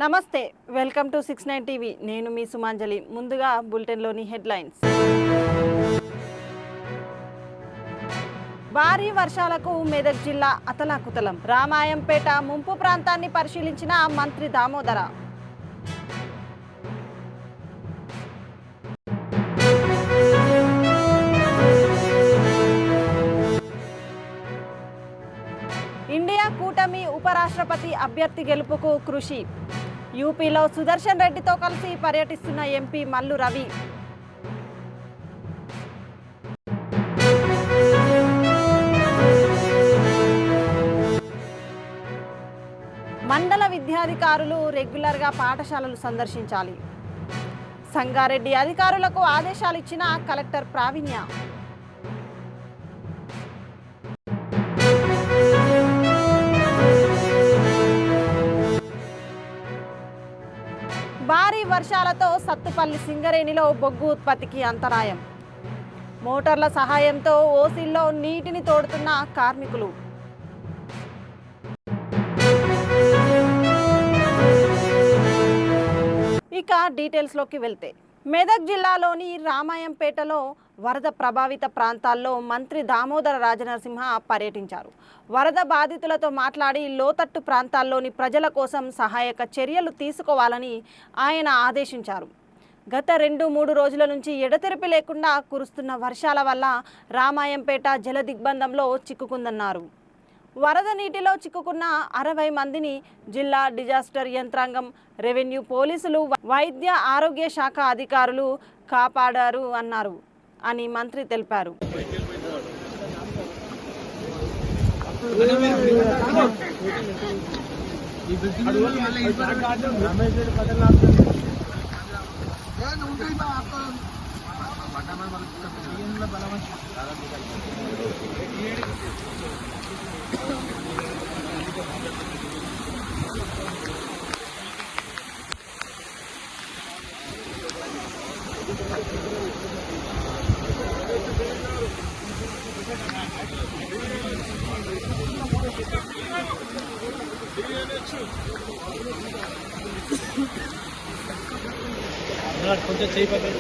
నమస్తే welcome to 69 TV నేను మీ సుమాంజలి ముందుగా బులెటిన్లోని హెడ్లైన్స్ భారీ వర్షాలకు మెదక్ జిల్లా అతలాకుతలం రామాయంపేట ముంపు ప్రాంతాన్ని పరిశీలించిన మంత్రి దామోదర ఇండియా కూటమి ఉపరాష్ట్రపతి అభ్యర్థి గెలుపుకు కృషి యూపీలో సుదర్శన్ రెడ్డితో కలిసి పర్యటిస్తున్న ఎంపీ మల్లు రవి మండల విద్యాధికారులు రెగ్యులర్గా పాఠశాలలు సందర్శించాలి సంగారెడ్డి అధికారులకు ఆదేశాలు ఇచ్చిన కలెక్టర్ ప్రావీణ్య భారీ వర్షాలతో సత్తుపల్లి సింగరేణిలో బొగ్గు ఉత్పత్తికి అంతరాయం మోటార్ల సహాయంతో ఓసిల్లో నీటిని తోడుతున్న కార్మికులు ఇక డీటెయిల్స్లోకి వెళ్తే మెదక్ జిల్లాలోని రామాయంపేటలో వరద ప్రభావిత ప్రాంతాల్లో మంత్రి దామోదర రాజనరసింహ పర్యటించారు. వరద బాధితులతో మాట్లాడి లోతట్టు ప్రాంతాల్లోని ప్రజల కోసం సహాయక చర్యలు తీసుకోవాలని ఆయన ఆదేశించారు. గత 2-3 రోజుల నుంచి ఎడతెరిపి లేకుండా కురుస్తున్న వర్షాల వల్ల రామాయంపేట జల దిగ్బంధంలో చిక్కుకుందన్నారు. వరద నీటిలో చిక్కుకున్న 60 మందిని జిల్లా డిజాస్టర్ యంత్రాంగం, రెవెన్యూ, పోలీసులు, వైద్య ఆరోగ్య శాఖ అధికారులు కాపాడారు అన్నారు అని మంత్రి తెలిపారు. కొంచెం చేపట్టు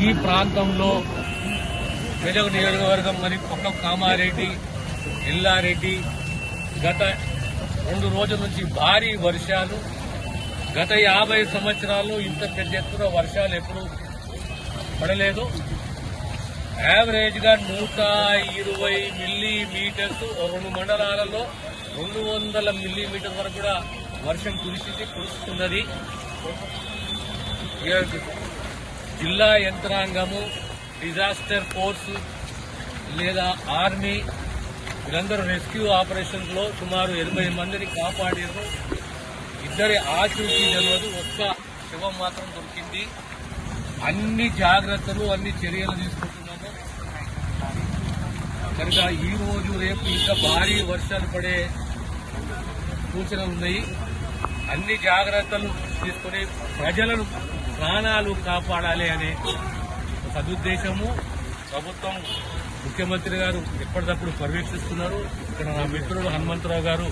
ఈ ప్రాంతంలో మెదక్ నియోజకవర్గం మరి పక్క కామారెడ్డి, ఎల్లారెడ్డి గత 2 రోజుల నుంచి భారీ వర్షాలు. గత 50 సంవత్సరాల్లో ఇంత పెద్ద ఎత్తున వర్షాలు ఎప్పుడు పడలేదు. యావరేజ్గా 120 మిల్లీమీటర్స్ 2 మండలాలలో 200 మిల్లీమీటర్ వరకు కూడా వర్షం కురుస్తున్నది. జిల్లా యంత్రాంగము, డిజాస్టర్ ఫోర్సు, లేదా ఆర్మీ వీరందరూ రెస్క్యూ ఆపరేషన్లో సుమారు 80 మందిని కాపాడారు. ఇద్దరి ఆచూకీ తెలియదు, ఒక్క శవం మాత్రం దొరికింది. అన్ని జాగ్రత్తలు అన్ని చర్యలు తీసుకుంటున్నాము. కనుక ఈ రోజు రేపు ఇంకా భారీ వర్షాలు పడే సూచనలు ఉన్నాయి. అన్ని జాగ్రత్తలు తీసుకుని ప్రజలను ప్రాణాలు కాపాడాలి అనే సదుద్దేశము ప్రభుత్వం, ముఖ్యమంత్రి గారు ఎప్పటికప్పుడు పర్యవేక్షిస్తున్నారు. ఇక్కడ నా మిత్రుడు హనుమంతరావు గారు,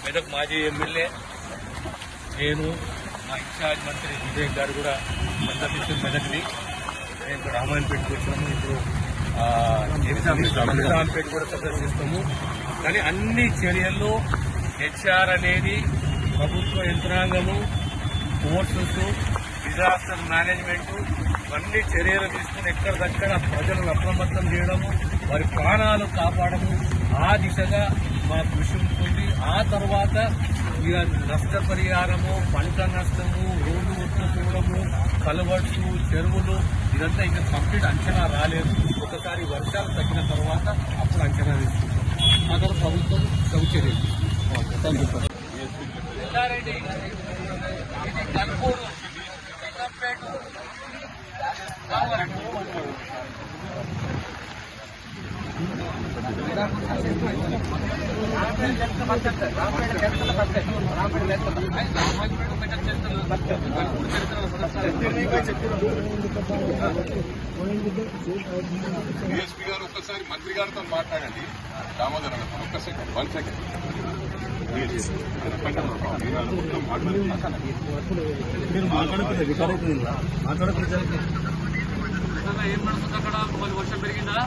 మెదక్ మాజీ ఎమ్మెల్యే, నేను మా ఇన్ఛార్జ్ మంత్రి విజయ్ గారు కూడా సందర్శించిన మెదక్ని. నేను ఇక్కడ రామాయణపేటకు వచ్చాము, ఇప్పుడు నిజాంపేట కూడా సందర్శిస్తాము. కానీ అన్ని చర్యల్లో హెచ్ఆర్ అనేది ప్రభుత్వ యంత్రాంగము, ఫోర్సెస్, డిజాస్టర్ మేనేజ్మెంట్ అన్ని చర్యలు తీసుకుని ఎక్కడిదక్కడ ప్రజలను అప్రమత్తం చేయడము, వారి ప్రాణాలు కాపాడము, ఆ దిశగా మా కృషి ఉంటుంది. ఆ తర్వాత ఇక నష్టపరిహారము, పంట నష్టము, రోడ్డు ఒత్తుకోవడము, కలవర్స్, చెరువులు ఇదంతా ఇంకా కంప్లీట్ అంచనా రాలేదు. ఒకసారి వర్షాలు తగ్గిన తర్వాత అప్పుడు అంచనా తీసుకుంటాం. ఆ తర్వాత ప్రభుత్వం సౌచర్యం డిఎస్పీ గారు ఒక్కసారి మంత్రి గారితో మాట్లాడండి. దామోదర్ అన్న ఒక్క సెకండ్, 1 సెకండ్. మీరు మాట్లాడుతున్నారు ఏం నడుస్తుంది అక్కడ? మరి వర్షం పెరిగిందా?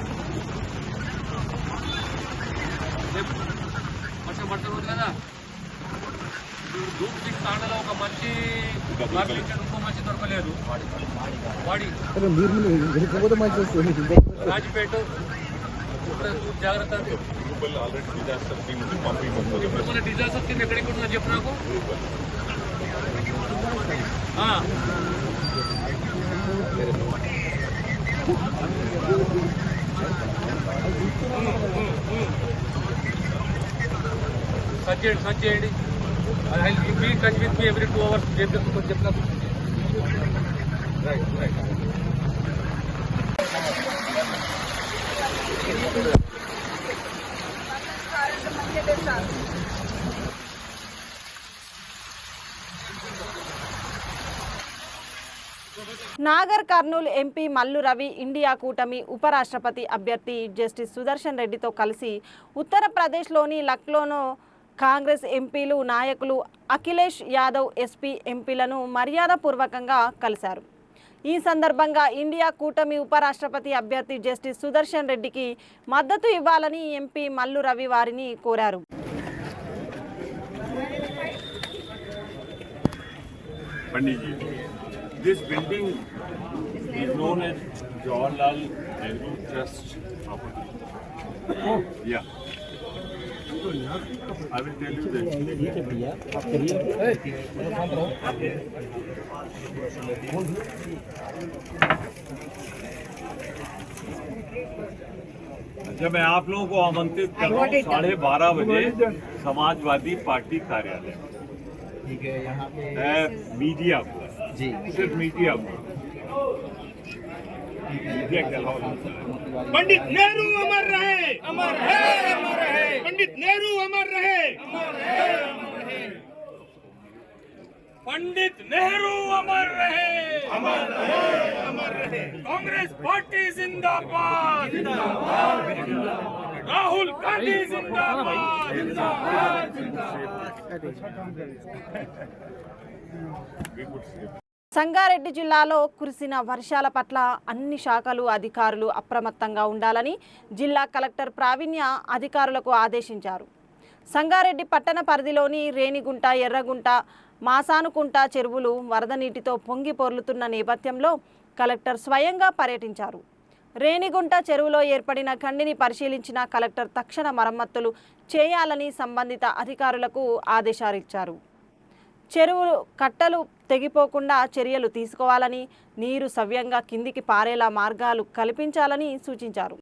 వర్షం పడుతుంది కదా. దూప్ సిక్స్ తాండలో ఒక మంచి ఇంకో మంచి దొరకలేదు. వాడి రాజపేట జాగ్రత్త. ఆల్రెడీ డిజాస్టర్ టీమ్ ఉంది, పంపించండి. మన డిజాస్టర్ టీమ్ ఎక్కడికి ఉంటుందో చెప్పు నాకు. సర్చ్ చేయండి. Be touch with me every 2 hours చెప్పిన. Right right. Nagar Kurnool MP Mallu Ravi India కూటమి ఉపరాష్ట్రపతి అభ్యర్థి జస్టిస్ సుదర్శన్ రెడ్డితో కలిసి ఉత్తరప్రదేశ్లోని లక్నోలో కాంగ్రెస్ ఎంపీలు, నాయకులు అఖిలేష్ యాదవ్ ఎస్పీ ఎంపీలను మర్యాదపూర్వకంగా కలిశారు. ఈ సందర్భంగా ఇండియా కూటమి ఉపరాష్ట్రపతి అభ్యర్థి జస్టిస్ సుదర్శన్ రెడ్డికి మద్దతు ఇవ్వాలని ఎంపీ మల్లు రవి వారిని కోరారు. This building is known as Jawaharlal Nehru Trust property. Oh, yeah. I will tell you this. अच्छा, मैं आप लोगों को आमंत्रित कर रहा हूँ 12:30 बजे समाजवादी पार्टी कार्यालय। ठीक है, यहाँ पे मीडिया को जी, सिर्फ मीडिया को। पंडित नेहरू अमर रहे, अमर है, अमर है। पंडित नेहरू अमर रहे, अमर है, अमर है। पंडित नेहरू अमर रहे, अमर रहे, अमर रहे। कांग्रेस पार्टी जिंदाबाद, जिंदाबाद, जिंदाबाद। राहुल गांधी जिंदाबाद, जिंदाबाद, जिंदाबाद। సంగారెడ్డి జిల్లాలో కురిసిన వర్షాల పట్ల అన్ని శాఖలు అధికారులు అప్రమత్తంగా ఉండాలని జిల్లా కలెక్టర్ ప్రావీణ్య అధికారులకు ఆదేశించారు. సంగారెడ్డి పట్టణ పరిధిలోని రేణిగుంట, ఎర్రగుంట, మాసానుకుంట చెరువులు వరద నీటితో పొంగి పొర్లుతున్న నేపథ్యంలో కలెక్టర్ స్వయంగా పర్యటించారు. రేణిగుంట చెరువులో ఏర్పడిన ఖండిని పరిశీలించిన కలెక్టర్ తక్షణ మరమ్మతులు చేయాలని సంబంధిత అధికారులకు ఆదేశాలిచ్చారు. చెరువులు కట్టలు తెగిపోకుండా చర్యలు తీసుకోవాలని, నీరు సవ్యంగా కిందికి పారేలా మార్గాలు కల్పించాలని సూచించారు.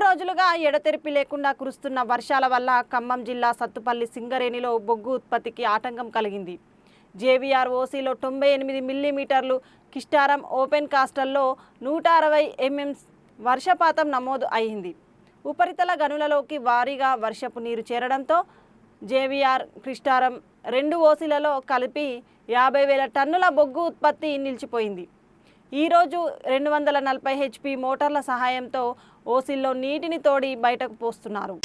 రోజులుగా ఎడతెరిపి లేకుండా కురుస్తున్న వర్షాల వల్ల ఖమ్మం జిల్లా సత్తుపల్లి సింగరేణిలో బొగ్గు ఉత్పత్తికి ఆటంకం కలిగింది. జేవీఆర్ ఓసీలో 98 మిల్లీమీటర్లు, కిస్టారం ఓపెన్ కాస్టల్లో 160 mm వర్షపాతం నమోదు అయింది. ఉపరితల గనులలోకి భారీగా వర్షపు నీరు చేరడంతో జేవీఆర్, కిస్టారం 2 ఓసీలలో కలిపి 50,000 టన్నుల బొగ్గు ఉత్పత్తి నిలిచిపోయింది. ఈరోజు 240 HP మోటార్ల సహాయంతో ఓసీల్లో నీటిని తోడి బయటకు పోస్తున్నారు.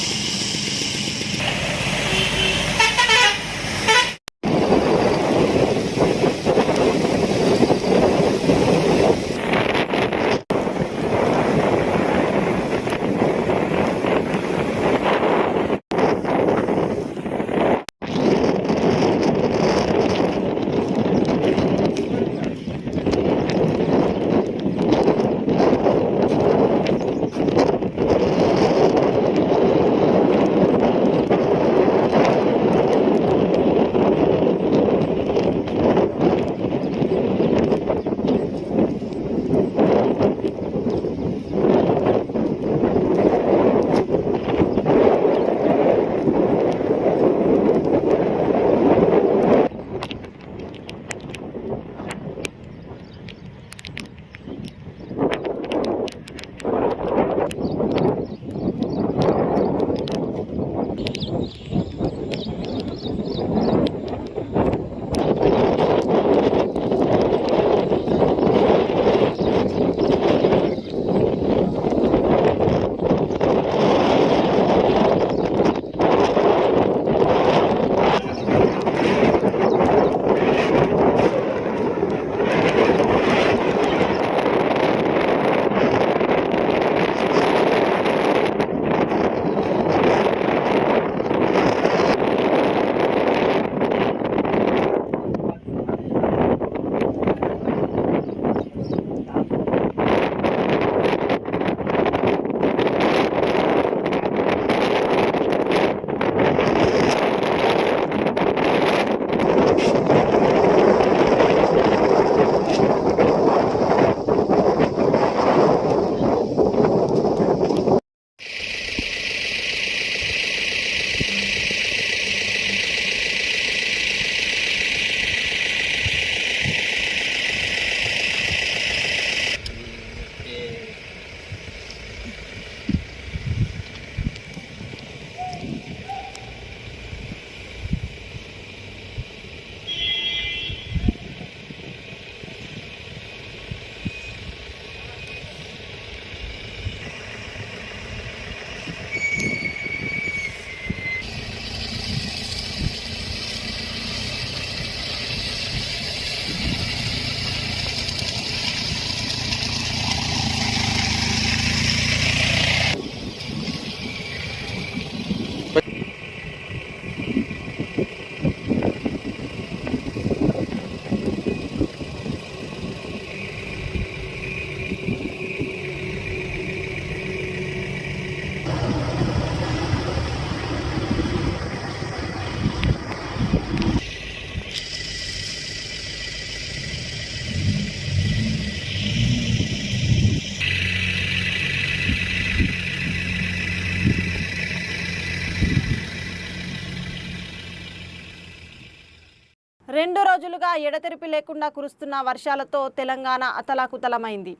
2 రోజులుగా ఎడతెరిపి లేకుండా కురుస్తున్న వర్షాలతో తెలంగాణ అతలాకుతలమైంది.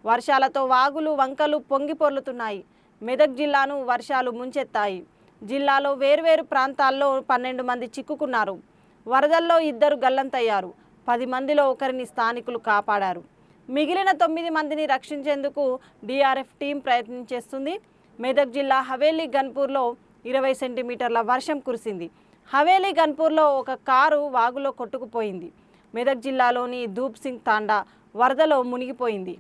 వర్షాలతో వాగులు వంకలు పొంగి పొర్లుతున్నాయి. మెదక్ జిల్లాను వర్షాలు ముంచెత్తాయి. జిల్లాలో వేర్వేరు ప్రాంతాల్లో 12 మంది చిక్కుకున్నారు. వరదల్లో 2 గల్లంతయ్యారు. 10 మందిలో ఒకరిని స్థానికులు కాపాడారు. మిగిలిన 9 మందిని రక్షించేందుకు డిఆర్ఎఫ్ టీం ప్రయత్నం చేస్తుంది. మెదక్ జిల్లా హవేలీ గన్పూర్లో 20 సెంటీమీటర్ల వర్షం కురిసింది. హవేలీ గన్పూర్లో ఒక కారు వాగులో కొట్టుకుపోయింది. మెదక్ జిల్లాలోని ధూప్ సింగ్ తాండా వరదలో మునిగిపోయింది.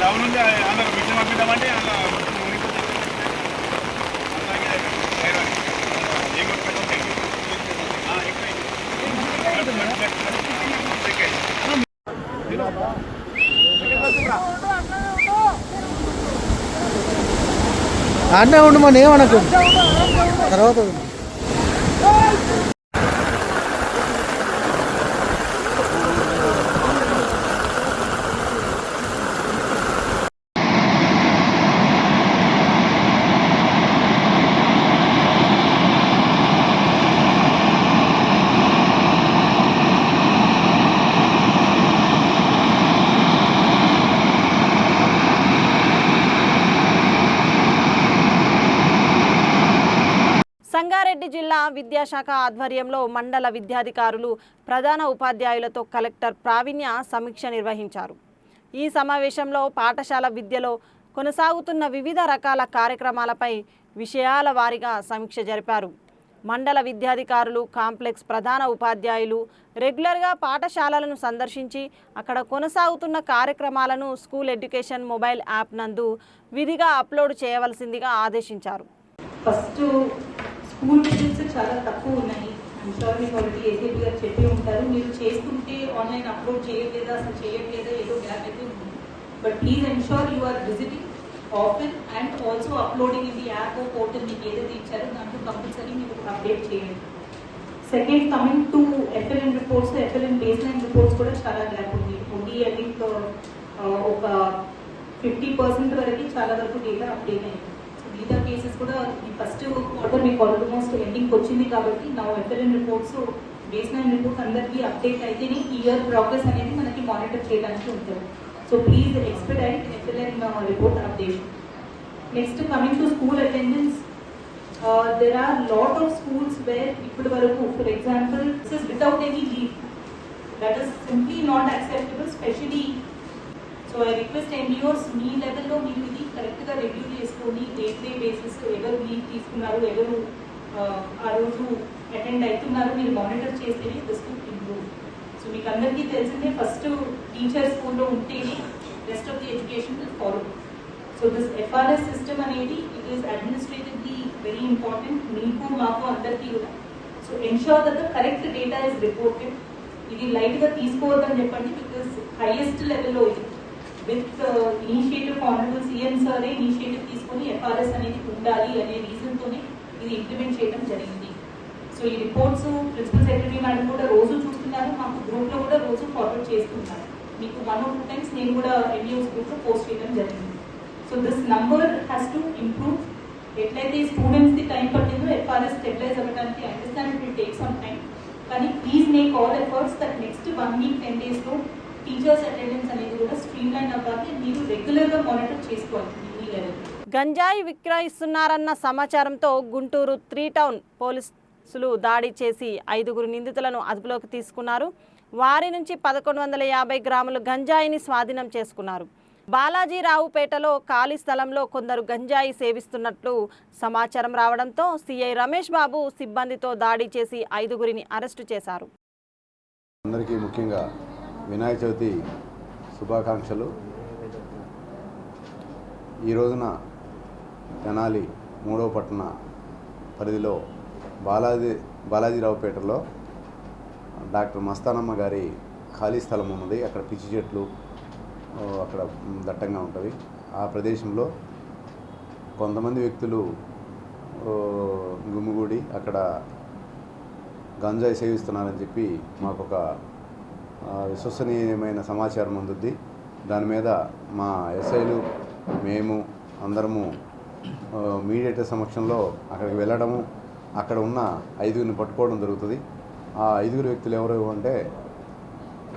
డౌన్ ఉంది అందులో మిషన్ పంపిద్దామంటే అన్నీ ఉండమని ఏమనకు తర్వాత సంగారెడ్డి జిల్లా విద్యాశాఖ ఆధ్వర్యంలో మండల విద్యాధికారులు ప్రధాన ఉపాధ్యాయులతో కలెక్టర్ ప్రావీణ్య సమీక్ష నిర్వహించారు. ఈ సమావేశంలో పాఠశాల విద్యలో కొనసాగుతున్న వివిధ రకాల కార్యక్రమాలపై విషయాల వారీగా సమీక్ష జరిపారు. మండల విద్యాధికారులు కాంప్లెక్స్ ప్రధాన ఉపాధ్యాయులు రెగ్యులర్గా పాఠశాలలను సందర్శించి అక్కడ కొనసాగుతున్న కార్యక్రమాలను స్కూల్ ఎడ్యుకేషన్ మొబైల్ యాప్ నందు విధిగా అప్లోడ్ చేయవలసిందిగా ఆదేశించారు. ఫస్ట్ స్కూల్ విజిట్స్ చాలా తక్కువ ఉన్నాయి. ఐమ్ షూర్ మీకు ఆల్రెడీ ఏసీపీ గారు చెప్పి ఉంటారు. మీరు చేసుకుంటే ఆన్లైన్ అప్లోడ్ చేయట్లేదా, అసలు చేయట్లేదా, ఏదో గ్యాప్ అయితే ఉంది. But please ensure you are visiting often and also uploading in the app portal మీకు ఏదైతే ఇచ్చారో దాంట్లో కంపల్సరీ మీకు అప్డేట్ చేయండి. Second, coming to FLN reports, FLN baseline reports కూడా చాలా గ్యాప్ ఉంది. ఓన్లీ ఐ థింక్ ఒక 50% వరకు చాలా వరకు డేటా అప్డేట్ అయింది. మిగతా కేసెస్ కూడా ఈ ఫస్ట్ క్వార్టర్ మీకు ఆల్మోస్ట్ ఎండింగ్కి వచ్చింది కాబట్టి నా FLN reports baseline reports అందరికీ అప్డేట్ అయితేనే ఇయర్ ప్రోగ్రెస్ అనేది మనకి మానిటర్ చేయడానికి ఉంటుంది. So please expedite FLN report updation. Next, coming to school attendance, there are lot of schools where ఇప్పటి వరకు for example without any leave, that is simply not acceptable, especially. So I request MDOs మీ లెవెల్లో మీరు ఇది కరెక్ట్గా review చేసుకొని day to day basis ఎవరు leave తీసుకున్నారు, ఎవరు ఆ రోజు అటెండ్ అవుతున్నారు మీరు మానిటర్ చేస్తేనే దిస్ వుడ్ ఇంప్రూవ్. సో మీకు అందరికీ తెలిసిందే ఫస్ట్ టీచర్ స్కూల్లో ఉంటేనే rest of the education will follow. So this FRS system అనేది it is administratively very important మీకు మాకు అందరికీ కూడా. So ensure that the correct data is reported. ఇది లైట్గా తీసుకోవద్దని చెప్పండి, బికాస్ హైయెస్ట్ లెవెల్లో ఇది విత్ ఇనిషియేటివ్ ఆనరబుల్ సీఎం సరే ఇనిషియేటివ్ తీసుకొని ఎఫ్ఆర్ఎస్ అనేది ఉండాలి అనే రీజన్తోనే ఇది ఇంప్లిమెంట్ చేయడం జరిగింది. సో ఈ రిపోర్ట్స్ ప్రిన్సిపల్ సెక్రటరీ మేడం కూడా రోజు చూస్తున్నారు, మాకు గ్రూప్లో కూడా రోజు ఫార్వర్డ్ చేస్తున్నారు. మీకు 1 or 2 times నేను కూడా ఎండిఓస్ గ్రూప్లో పోస్ట్ చేయడం జరిగింది. So this number has to improve. ఎట్లయితే స్టూడెంట్స్కి టైం పట్టిందో ఎఫ్ఆర్ఎస్ స్టెబిలైజ్ అవ్వడానికి understand it will take some time. కానీ please make all efforts that next 1 week 10 daysలో టీచర్స్ అటెండెన్స్ అనేది కూడా స్ట్రీమ్ లైన్ అవ్వాలి. మీరు రెగ్యులర్గా మానిటర్ చేసుకోవాలి మీ లెవెల్. గంజాయి విక్రయిస్తున్నారన్న సమాచారంతో గుంటూరు 3 టౌన్ పోలీసులు దాడి చేసి 5 నిందితులను అదుపులోకి తీసుకున్నారు. వారి నుంచి 1150 గ్రాముల గంజాయిని స్వాధీనం చేసుకున్నారు. బాలాజీరావుపేటలో ఖాళీ స్థలంలో కొందరు గంజాయి సేవిస్తున్నట్లు సమాచారం రావడంతో సిఐ రమేష్ బాబు సిబ్బందితో దాడి చేసి 5గురిని అరెస్టు చేశారు. అందరికీ ముఖ్యంగా వినాయక చవితి శుభాకాంక్షలు. ఈ రోజున తెనాలి 3వ పట్టణ పరిధిలో బాలాజీరావుపేటలో డాక్టర్ మస్తానమ్మ గారి ఖాళీ స్థలం ఉన్నది. అక్కడ పిచ్చి చెట్లు అక్కడ దట్టంగా ఉంటుంది. ఆ ప్రదేశంలో కొంతమంది వ్యక్తులు గుమిగూడి అక్కడ గంజాయి సేవిస్తున్నారని చెప్పి మాకు ఒక విశ్వసనీయమైన సమాచారం అందుద్ది. దాని మీద మా ఎస్ఐలు మేము అందరము మీడియేటర్ సమక్షంలో అక్కడికి వెళ్ళడము, అక్కడ ఉన్న 5గురిని పట్టుకోవడం జరుగుతుంది. ఆ 5గురు వ్యక్తులు ఎవరు అంటే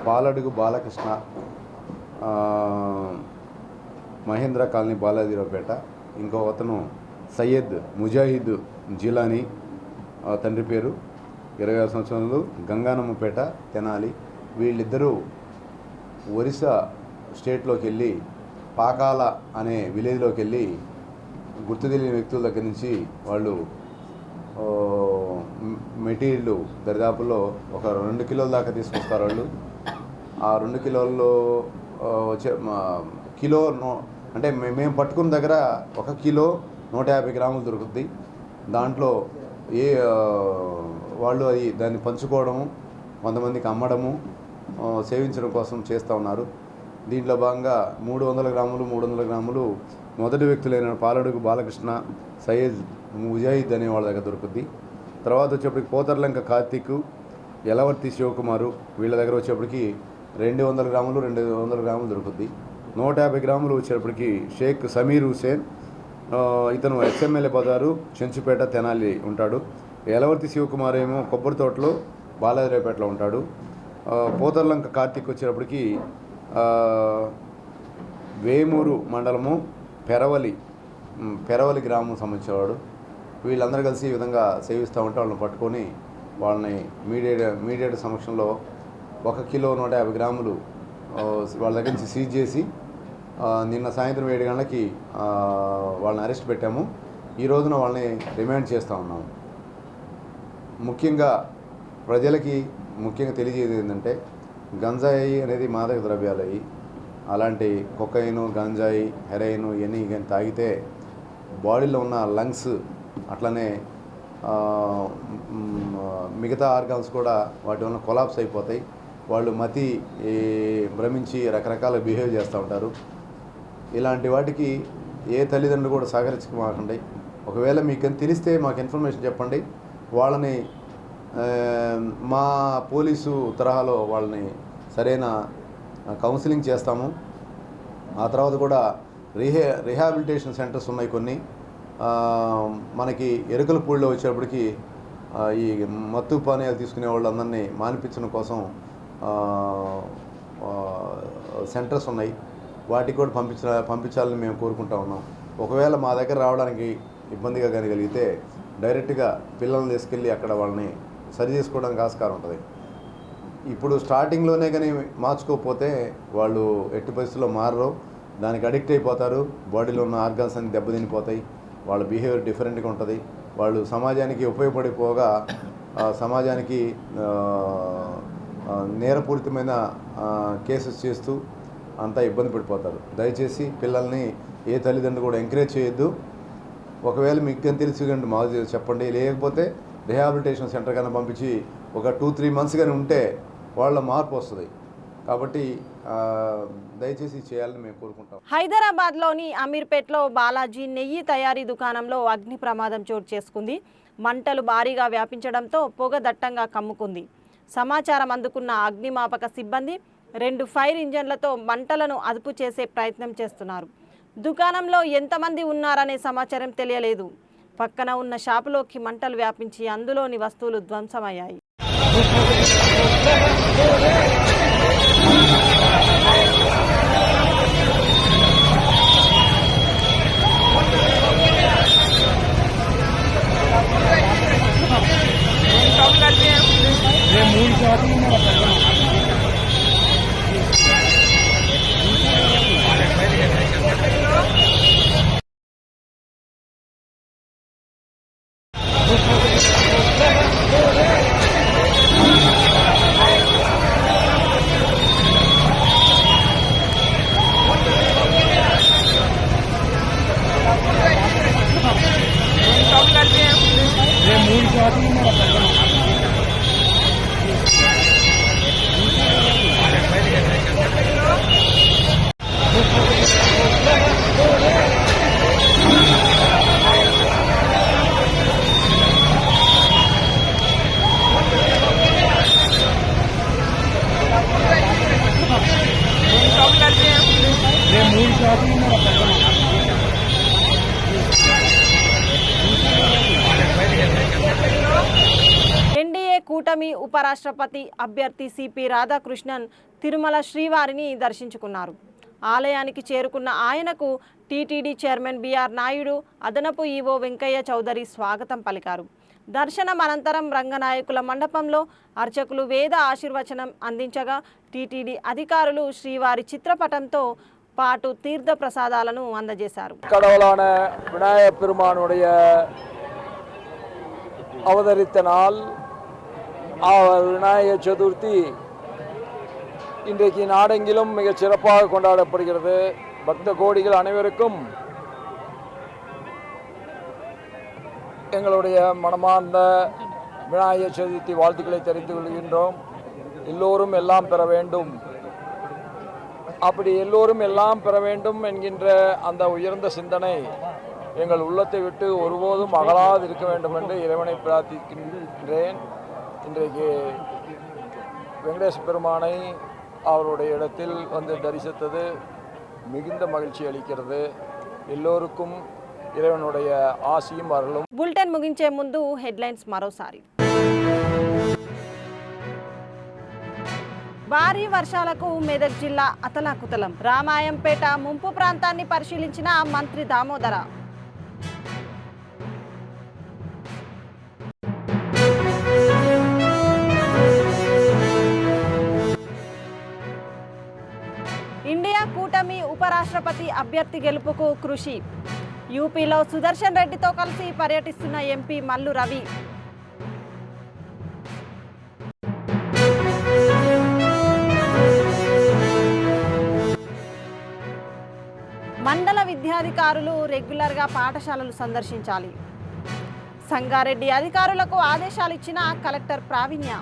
పాలడుగు బాలకృష్ణ, మహేంద్ర కాలనీ బాలాజీరావుపేట, ఇంకో అతను సయ్యద్ ముజాహిద్ జిలానీ, తండ్రి పేరు 26 సంవత్సరాలు, గంగానమ్మపేట తెనాలి. వీళ్ళిద్దరూ ఒరిస్సా స్టేట్లోకి వెళ్ళి పాకాల అనే విలేజ్లోకి వెళ్ళి గుర్తు తెలియని వ్యక్తుల దగ్గర నుంచి వాళ్ళు మెటీరియల్ దరిదాపుల్లో ఒక 2 కిలోల దాకా తీసుకొస్తారు. వాళ్ళు ఆ 2 కిలోల్లో వచ్చే కిలో అంటే మేము పట్టుకున్న దగ్గర 1 కిలో 150 గ్రాములు దొరుకుతుంది. దాంట్లో వాళ్ళు దాన్ని పంచుకోవడము, కొంతమందికి అమ్మడము, సేవించడం కోసం చేస్తూ ఉన్నారు. దీంట్లో భాగంగా 300 గ్రాములు మొదటి వ్యక్తులైన పాలడుగు బాలకృష్ణ, సయ్యద్ ముజాహిద్ అనే వాళ్ళ దగ్గర దొరుకుద్ది. తర్వాత వచ్చేప్పటికి పోతర్లంక కార్తీక్, యలవర్తి శివకుమారు వీళ్ళ దగ్గర వచ్చేప్పటికి 200 గ్రాములు దొరుకుద్ది. 150 గ్రాములు వచ్చేప్పటికి షేక్ సమీర్ హుసేన్, ఇతను ఎస్ఎంఎల్ఏ బజారు చెంచుపేట తెనాలి ఉంటాడు. యలవర్తి శివకుమార్ ఏమో కొబ్బరి తోటలో బాలాజీరావుపేటలో ఉంటాడు. పోతర్లంక కార్తీక్ వచ్చేటప్పటికి వేమూరు మండలము పెరవలి గ్రామం సంబంధించేవాడు. వీళ్ళందరూ కలిసి ఈ విధంగా సేవిస్తూ ఉంటే వాళ్ళని పట్టుకొని వాళ్ళని మీడియేటర్ సమక్షంలో 1 కిలో 150 గ్రాములు వాళ్ళ దగ్గర నుంచి సీజ్ చేసి నిన్న సాయంత్రం 7 గంటలకి వాళ్ళని అరెస్ట్ పెట్టాము. ఈ రోజున వాళ్ళని రిమాండ్ చేస్తూ ఉన్నాము. ముఖ్యంగా ప్రజలకి తెలియజేది ఏంటంటే, గంజాయి అనేది మాదక ద్రవ్యాలు. అవి అలాంటి కొకైను, గంజాయి, హెరాయిన్ ఇవన్నీ కానీ తాగితే బాడీలో ఉన్న లంగ్స్ అట్లనే మిగతా ఆర్గాన్స్ కూడా వాటి వల్ల కొలాప్స్ అయిపోతాయి. వాళ్ళు మతి భ్రమించి రకరకాల బిహేవ్ చేస్తూ ఉంటారు. ఇలాంటి వాటికి ఏ తల్లిదండ్రులు కూడా సహకరించమాకండి. ఒకవేళ మీకు తెలిస్తే మాకు ఇన్ఫర్మేషన్ చెప్పండి. వాళ్ళని మా పోలీసు తరహాలో వాళ్ళని సరైన కౌన్సిలింగ్ చేస్తాము. ఆ తర్వాత కూడా రిహాబిలిటేషన్ సెంటర్స్ ఉన్నాయి కొన్ని. మనకి ఎరుకలపూడిలో వచ్చేప్పటికి ఈ మత్తు పానీయాలు తీసుకునే వాళ్ళందరినీ మానిపించడం కోసం సెంటర్స్ ఉన్నాయి. వాటికి కూడా పంపించాలని మేము కోరుకుంటా ఉన్నాం. ఒకవేళ మా దగ్గర రావడానికి ఇబ్బందిగా కానీ కలిగితే డైరెక్ట్గా పిల్లల్ని తీసుకెళ్ళి అక్కడ వాళ్ళని సరి చేసుకోవడానికి ఆస్కారం ఉంటుంది. ఇప్పుడు స్టార్టింగ్లోనే కానీ మార్చుకోకపోతే వాళ్ళు ఎట్టి పరిస్థితుల్లో మారరు, దానికి అడిక్ట్ అయిపోతారు. బాడీలో ఉన్న ఆర్గాన్స్ అన్ని దెబ్బతినిపోతాయి. వాళ్ళ బిహేవియర్ డిఫరెంట్గా ఉంటుంది. వాళ్ళు సమాజానికి ఉపయోగపడిపోగా సమాజానికి నేరపూరితమైన కేసెస్ చేస్తూ అంతా ఇబ్బంది పడిపోతారు. దయచేసి పిల్లల్ని ఏ తల్లిదండ్రులు కూడా ఎంకరేజ్ చేయొద్దు. ఒకవేళ మీకు తెలిసి కంటే మాకు చెప్పండి. లేకపోతే రిహాబిలిటేషన్ సెంటర్ కన్నా పంపించి ఒక 2-3 మంత్స్ కానీ ఉంటే వాళ్ళ మార్పు వస్తుంది. కాబట్టి దయచేసి చేయాలని మేము కోరుకుంటాం. హైదరాబాద్లోని అమీర్పేట్లో బాలాజీ నెయ్యి తయారీ దుకాణంలో అగ్ని ప్రమాదం చోటు చేసుకుంది. మంటలు భారీగా వ్యాపించడంతో పొగ దట్టంగా కమ్ముకుంది. సమాచారం అందుకున్న అగ్నిమాపక సిబ్బంది 2 ఫైర్ ఇంజన్లతో మంటలను అదుపు చేసే ప్రయత్నం చేస్తున్నారు. దుకాణంలో ఎంతమంది ఉన్నారనే సమాచారం తెలియలేదు. పక్కన ఉన్న షాపులోకి మంటలు వ్యాపించి అందులోని వస్తువులు ధ్వంసమయ్యాయి. ఎన్డీఏ కూటమి ఉపరాష్ట్రపతి అభ్యర్థి సిపి రాధాకృష్ణన్ తిరుమల శ్రీవారిని దర్శించుకున్నారు. ఆలయానికి చేరుకున్న ఆయనకు టీటీడీ చైర్మన్ బిఆర్ నాయుడు, అదనపు ఈవో వెంకయ్య చౌదరి స్వాగతం పలికారు. దర్శనం అనంతరం రంగనాయకుల మండపంలో అర్చకులు వేద ఆశీర్వచనం అందించగా టీటీడీ అధికారులు శ్రీవారి చిత్రపటంతో పాటు తీర్థ ప్రసాదాలను అందజేశారు. கடவுளான விநாயக பெருமானுடைய அவதரித்த நாள் விநாயக சதுர்த்தி இன்றைக்கு நாடெங்கிலும் மிகச் சிறப்பாக கொண்டாடப்படுகிறது. பக்த கோடிகள் அனைவருக்கும் எங்களுடைய மனமார்ந்த விநாயக சதுர்த்தி வாழ்த்துக்களை தெரிவித்துக் கொள்கின்றோம். எல்லோரும் எல்லாம் பெற வேண்டும், அப்படி எல்லோரும் எல்லாம் பெற வேண்டும் என்கின்ற அந்த உயர்ந்த சிந்தனை எங்கள் உள்ளத்தை விட்டு ஒருபோதும் அகலாது இருக்க வேண்டும் என்று இறைவனை பிரார்த்திக்கின்றேன். இன்றைக்கு வெங்கடேச பெருமானை அவருடைய இடத்தில் வந்து தரிசித்தது மிகுந்த மகிழ்ச்சி அளிக்கிறது. எல்லோருக்கும் ఇరవనుடைய ఆశీం అరుళం. బులెటిన్ ముగించే ముందు హెడ్లైన్స్ మరోసారి. భారీ వర్షాలకు మెదక్ జిల్లా అతలాకుతలం. రామాయంపేట ముంపు ప్రాంతాన్ని పరిశీలించిన మంత్రి దామోదర. ఇండియా కూటమి ఉపరాష్ట్రపతి అభ్యర్థి గెలుపుకు కృషి. యూపీలో సుదర్శన్ రెడ్డితో కలిసి పర్యటిస్తున్న ఎంపీ మల్లు రవి. మండల విద్యాధికారులు రెగ్యులర్గా పాఠశాలలు సందర్శించాలి. సంగారెడ్డి అధికారులకు ఆదేశాలు ఇచ్చిన కలెక్టర్ ప్రావీణ్య.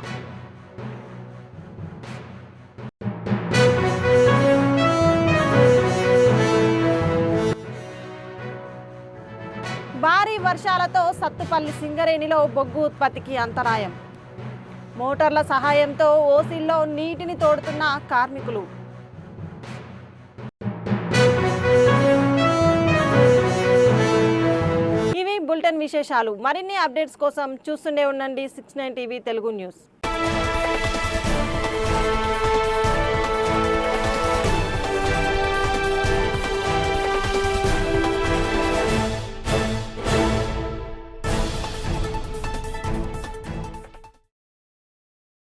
భారీ వర్షాలతో సత్తుపల్లి సింగరేణిలో బొగ్గు ఉత్పత్తికి అంతరాయం. మోటార్ల సహాయంతో ఓసిల్లో నీటిని తోడుతున్న కార్మికులు. ఇవి బులెటిన్ విశేషాలు. మరిన్ని అప్డేట్స్ కోసం చూస్తూనే ఉండండి 69 టీవీ తెలుగు న్యూస్.